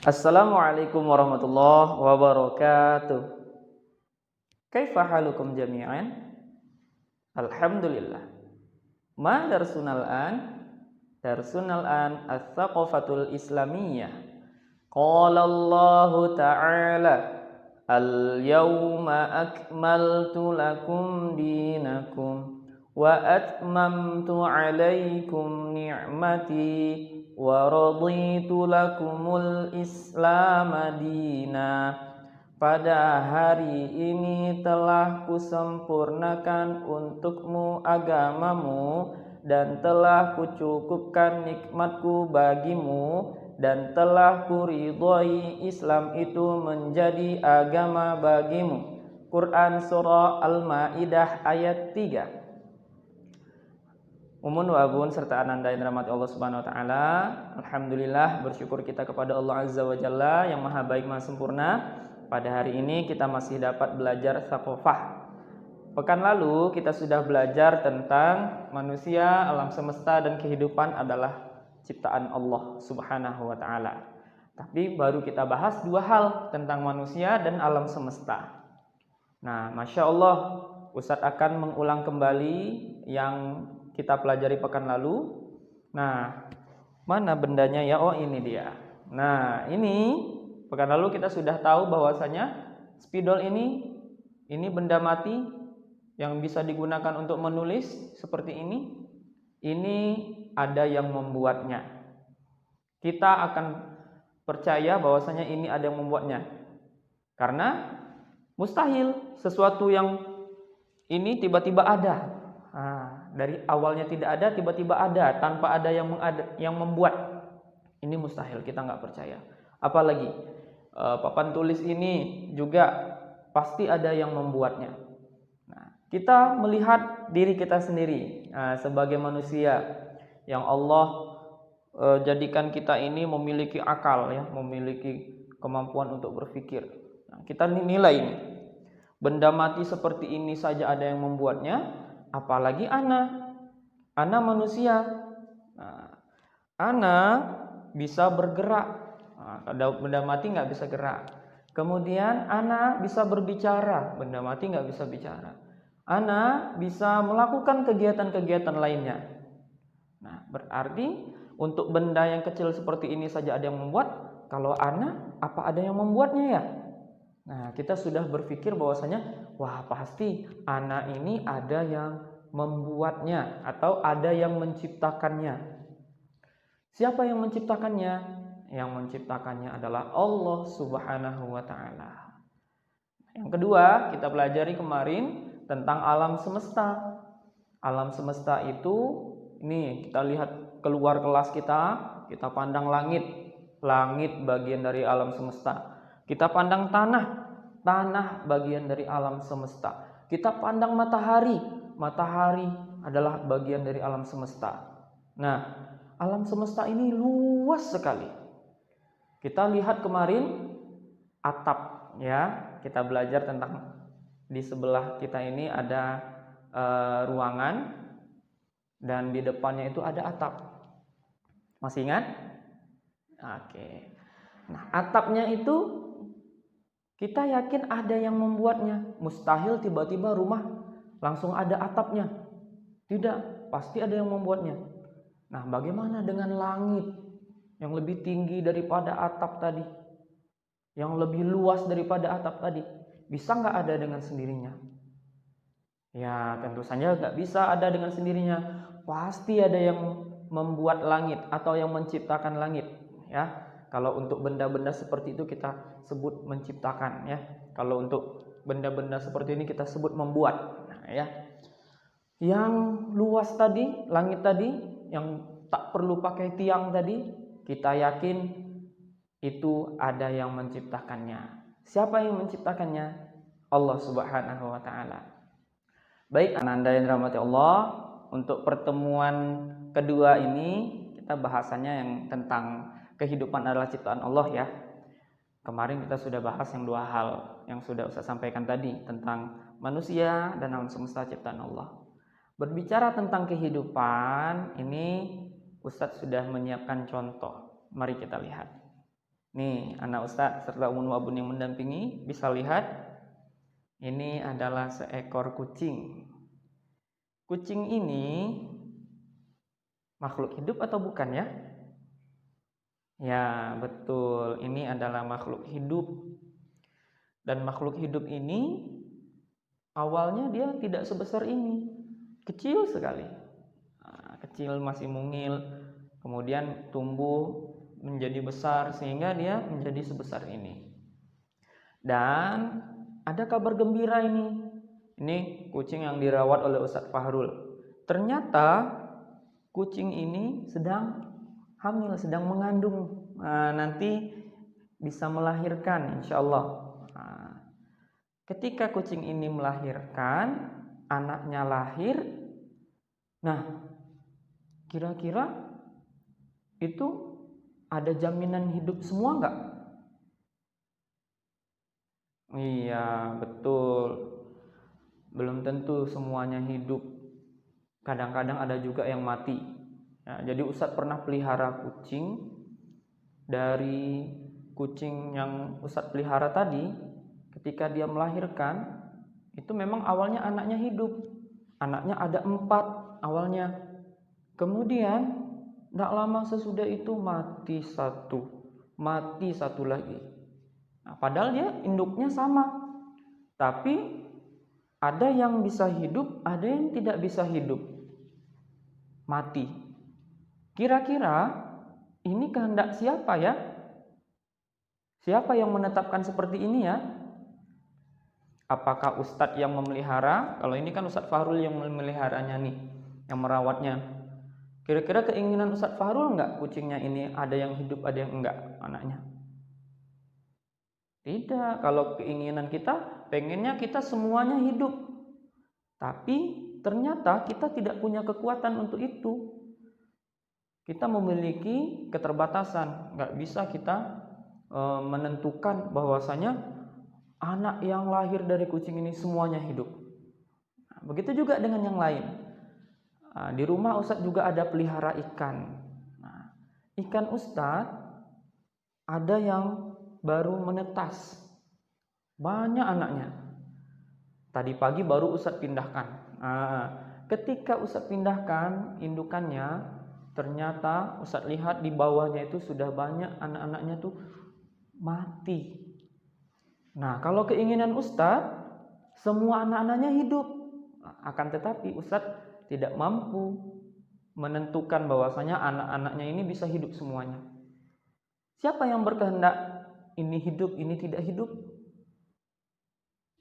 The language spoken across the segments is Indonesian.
Assalamualaikum warahmatullahi wabarakatuh. Kaifa halukum jami'an? Alhamdulillah. Ma darsunal an? Darsunal an ats-tsaqafatul islamiyah. Qala Allah ta'ala al-yawma akmaltu lakum dinakum wa atmamtu 'alaikum ni'mati wa raditu lakumul Islam madina. Pada hari ini telah kusempurnakan untukmu agamamu dan telah kucukupkan nikmatku bagimu dan telah kuridhai Islam itu menjadi agama bagimu. Quran Surah Al-Ma'idah ayat 3. Umun wa abun serta ananda yang dirahmati Allah Subhanahu wa taala. Alhamdulillah, bersyukur kita kepada Allah Azza wa Jalla yang maha baik maha sempurna. Pada hari ini kita masih dapat belajar tsaqafah. Pekan lalu kita sudah belajar tentang manusia, alam semesta dan kehidupan adalah ciptaan Allah Subhanahu wa taala. Tapi baru kita bahas dua hal tentang manusia dan alam semesta. Nah, Masya Allah, Ustadz akan mengulang kembali yang kita pelajari pekan lalu. Nah, mana bendanya ya? Oh, ini dia. Nah, ini pekan lalu kita sudah tahu bahwasanya spidol ini benda mati yang bisa digunakan untuk menulis seperti ini. Ini ada yang membuatnya. Kita akan percaya bahwasanya ini ada yang membuatnya. Karena mustahil sesuatu yang ini tiba-tiba ada. Dari awalnya tidak ada, tiba-tiba ada tanpa ada yang membuat. Ini mustahil, kita nggak percaya. Apalagi papan tulis ini juga pasti ada yang membuatnya. Nah, kita melihat diri kita sendiri sebagai manusia yang Allah jadikan kita ini memiliki akal, ya, memiliki kemampuan untuk berpikir. Nah, kita nilai ini. Benda mati seperti ini saja ada yang membuatnya, apalagi ana manusia. Nah, ana bisa bergerak. Ada benda mati nggak bisa gerak. Kemudian ana bisa berbicara, benda mati nggak bisa bicara. Ana bisa melakukan kegiatan-kegiatan lainnya. Nah, berarti untuk benda yang kecil seperti ini saja ada yang membuat. Kalau ana, apa ada yang membuatnya ya? Nah, kita sudah berpikir bahwasanya, wah pasti ana ini ada yang membuatnya atau ada yang menciptakannya. Siapa yang menciptakannya? Yang menciptakannya adalah Allah Subhanahu wa taala. Yang kedua, kita pelajari kemarin tentang alam semesta. Alam semesta itu, ini kita lihat keluar kelas kita pandang langit. Langit bagian dari alam semesta. Kita pandang tanah bagian dari alam semesta. Kita pandang matahari adalah bagian dari alam semesta. Nah, alam semesta ini luas sekali. Kita lihat kemarin atap, ya. Kita belajar tentang di sebelah kita ini ada ruangan dan di depannya itu ada atap. Masih ingat? Oke. Nah, atapnya itu kita yakin ada yang membuatnya. Mustahil tiba-tiba rumah langsung ada atapnya. Tidak, pasti ada yang membuatnya. Nah, bagaimana dengan langit yang lebih tinggi daripada atap tadi? Yang lebih luas daripada atap tadi? Bisa nggak ada dengan sendirinya? Ya, tentu saja nggak bisa ada dengan sendirinya. Pasti ada yang membuat langit atau yang menciptakan langit, ya. Kalau untuk benda-benda seperti itu kita sebut menciptakan, ya. Kalau untuk benda-benda seperti ini kita sebut membuat. Nah, ya. Yang luas tadi, langit tadi, yang tak perlu pakai tiang tadi, kita yakin itu ada yang menciptakannya. Siapa yang menciptakannya? Allah Subhanahu wa taala. Baik, ananda yang dirahmati Allah, untuk pertemuan kedua ini kita bahasannya yang tentang kehidupan adalah ciptaan Allah, ya. Kemarin kita sudah bahas yang dua hal yang sudah Ustaz sampaikan tadi tentang manusia dan alam semesta ciptaan Allah. Berbicara tentang kehidupan, ini Ustaz sudah menyiapkan contoh. Mari kita lihat. Nih, anak Ustadz serta Umun Wabun yang mendampingi bisa lihat, ini adalah seekor kucing. Kucing ini makhluk hidup atau bukan ya? Ya, betul. Ini adalah makhluk hidup. Dan makhluk hidup ini awalnya dia tidak sebesar ini. Kecil sekali. Kecil, masih mungil. Kemudian tumbuh menjadi besar sehingga dia menjadi sebesar ini. Dan ada kabar gembira ini. Ini kucing yang dirawat oleh Ustadz Fahrul. Ternyata kucing ini sedang hamil, sedang mengandung. Nanti bisa melahirkan insya Allah. Ketika kucing ini melahirkan, anaknya lahir. Nah, kira-kira itu ada jaminan hidup semua enggak? Iya, betul. Belum tentu semuanya hidup. Kadang-kadang ada juga yang mati. Nah, jadi Ustadz pernah pelihara kucing. Dari kucing yang Ustadz pelihara tadi, ketika dia melahirkan, itu memang awalnya anaknya hidup. Anaknya ada 4 awalnya. Kemudian tidak lama sesudah itu mati satu lagi. Nah, padahal dia induknya sama, tapi ada yang bisa hidup, ada yang tidak bisa hidup, mati. Kira-kira ini kehendak siapa ya? Siapa yang menetapkan seperti ini ya? Apakah Ustadz yang memelihara? Kalau ini kan Ustadz Fahrul yang memeliharanya nih, yang merawatnya. Kira-kira keinginan Ustadz Fahrul enggak kucingnya ini ada yang hidup, ada yang enggak anaknya? Tidak. Kalau keinginan kita, pengennya kita semuanya hidup. Tapi ternyata kita tidak punya kekuatan untuk itu. Kita memiliki keterbatasan. Enggak bisa kita menentukan bahwasanya anak yang lahir dari kucing ini semuanya hidup. Begitu juga dengan yang lain. Di rumah Ustadz juga ada pelihara ikan. Ikan Ustadz ada yang baru menetas, banyak anaknya. Tadi pagi baru Ustadz pindahkan. Ketika Ustadz pindahkan indukannya, ternyata Ustadz lihat di bawahnya itu sudah banyak anak-anaknya tuh mati. Nah, kalau keinginan Ustadz, semua anak-anaknya hidup. Akan tetapi Ustadz tidak mampu menentukan bahwasanya anak-anaknya ini bisa hidup semuanya. Siapa yang berkehendak ini hidup, ini tidak hidup?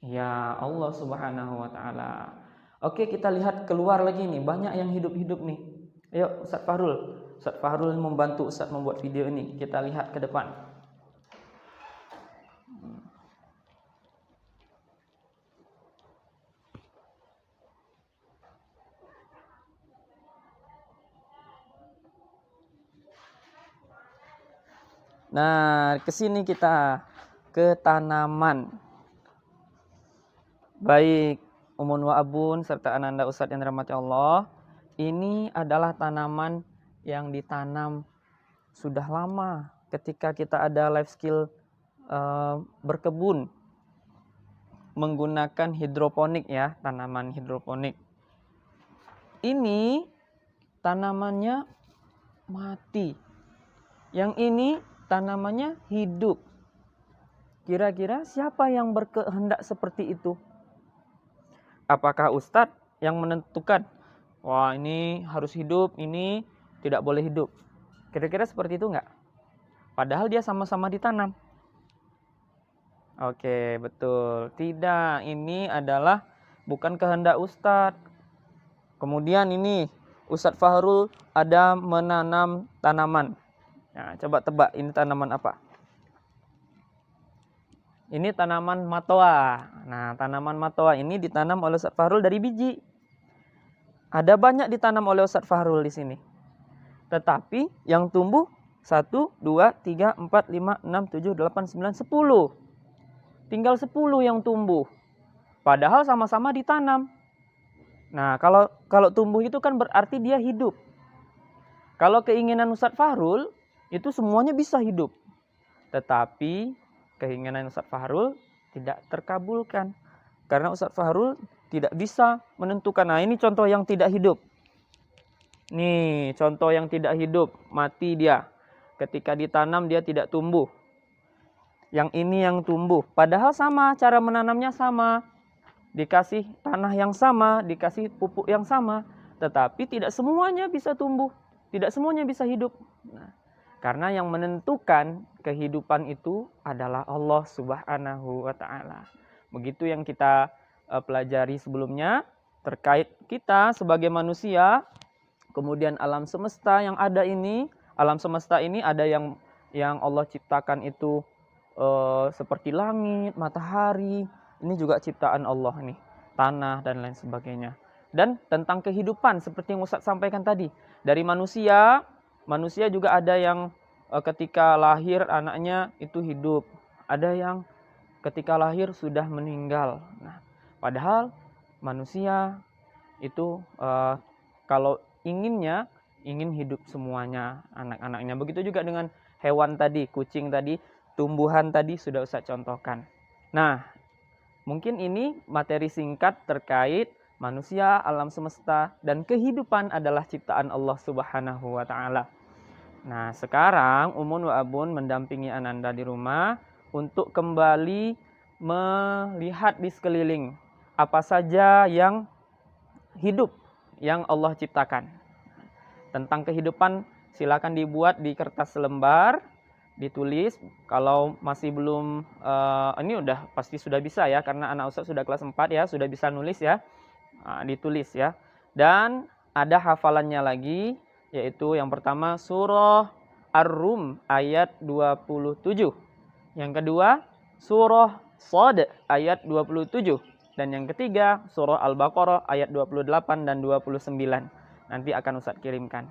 Ya Allah Subhanahu wa taala. Oke, kita lihat keluar lagi nih, banyak yang hidup-hidup nih. Ayo Ustadz Fahrul. Ustadz Fahrul membantu Ustadz membuat video ini. Kita lihat ke depan. Nah, kesini kita ke tanaman. Baik Umun wa Abun serta Ananda Ustadz yang dirahmati Allah, ini adalah tanaman yang ditanam sudah lama ketika kita ada life skill berkebun menggunakan hidroponik ya, tanaman hidroponik. Ini tanamannya mati. Yang ini tanamannya hidup. Kira-kira siapa yang berkehendak seperti itu? Apakah Ustadz yang menentukan, wah ini harus hidup, ini tidak boleh hidup? Kira-kira seperti itu enggak? Padahal dia sama-sama ditanam. Oke, betul. Tidak, ini adalah bukan kehendak Ustadz. Kemudian ini Ustadz Fahrul ada menanam tanaman. Nah, coba tebak ini tanaman apa? Ini tanaman matoa. Nah, tanaman matoa ini ditanam oleh Ustadz Fahrul dari biji. Ada banyak ditanam oleh Ustadz Fahrul di sini. Tetapi yang tumbuh 1, 2, 3, 4, 5, 6, 7, 8, 9, 10. Tinggal 10 yang tumbuh. Padahal sama-sama ditanam. Nah, kalau tumbuh itu kan berarti dia hidup. Kalau keinginan Ustadz Fahrul, itu semuanya bisa hidup. Tetapi keinginan Ustadz Fahrul tidak terkabulkan. Karena Ustadz Fahrul tidak bisa menentukan. Nah, ini contoh yang tidak hidup. Nih, contoh yang tidak hidup, mati dia. Ketika ditanam dia tidak tumbuh. Yang ini yang tumbuh. Padahal sama, cara menanamnya sama. Dikasih tanah yang sama, dikasih pupuk yang sama. Tetapi tidak semuanya bisa tumbuh. Tidak semuanya bisa hidup. Nah, karena yang menentukan kehidupan itu adalah Allah Subhanahu wa Ta'ala. Begitu yang kita pelajari sebelumnya terkait kita sebagai manusia, kemudian alam semesta yang ada ini. Alam semesta ini ada yang Allah ciptakan itu seperti langit, matahari. Ini juga ciptaan Allah nih, tanah dan lain sebagainya. Dan tentang kehidupan seperti yang Ustadz sampaikan tadi, dari manusia juga ada yang ketika lahir anaknya itu hidup, ada yang ketika lahir sudah meninggal. Nah, padahal manusia itu kalau ingin hidup semuanya, anak-anaknya. Begitu juga dengan hewan tadi, kucing tadi, tumbuhan tadi sudah Ustadz contohkan. Nah, mungkin ini materi singkat terkait manusia, alam semesta, dan kehidupan adalah ciptaan Allah Subhanahu wa Ta'ala. Nah, sekarang Umun wa Abun mendampingi Ananda di rumah untuk kembali melihat di sekeliling apa saja yang hidup yang Allah ciptakan. Tentang kehidupan silakan dibuat di kertas selembar, ditulis. Kalau masih belum, ini udah pasti sudah bisa ya, karena anak Ustadz sudah kelas 4 ya, sudah bisa nulis ya. Ditulis ya. Dan ada hafalannya lagi, yaitu yang pertama surah Ar-Rum ayat 27. Yang kedua surah Shad ayat 27. Dan yang ketiga surah Al-Baqarah ayat 28 dan 29. Nanti akan Ustadz kirimkan.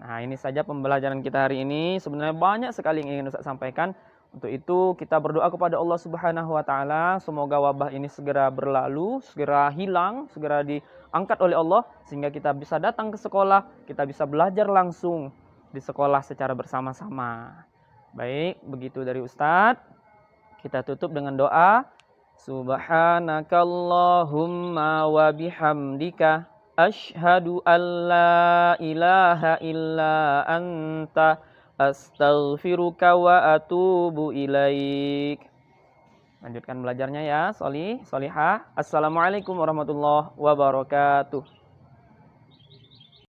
Nah, ini saja pembelajaran kita hari ini. Sebenarnya banyak sekali yang ingin Ustadz sampaikan. Untuk itu kita berdoa kepada Allah Subhanahu wa Ta'ala, semoga wabah ini segera berlalu, segera hilang, segera diangkat oleh Allah, sehingga kita bisa datang ke sekolah, kita bisa belajar langsung di sekolah secara bersama-sama. Baik, begitu dari Ustadz. Kita tutup dengan doa. Subhanakallahumma wa bihamdika asyhadu an la ilaha illa anta astaghfiruka wa atubu ilaik. Lanjutkan belajarnya ya, Solihah. Assalamualaikum warahmatullahi wabarakatuh.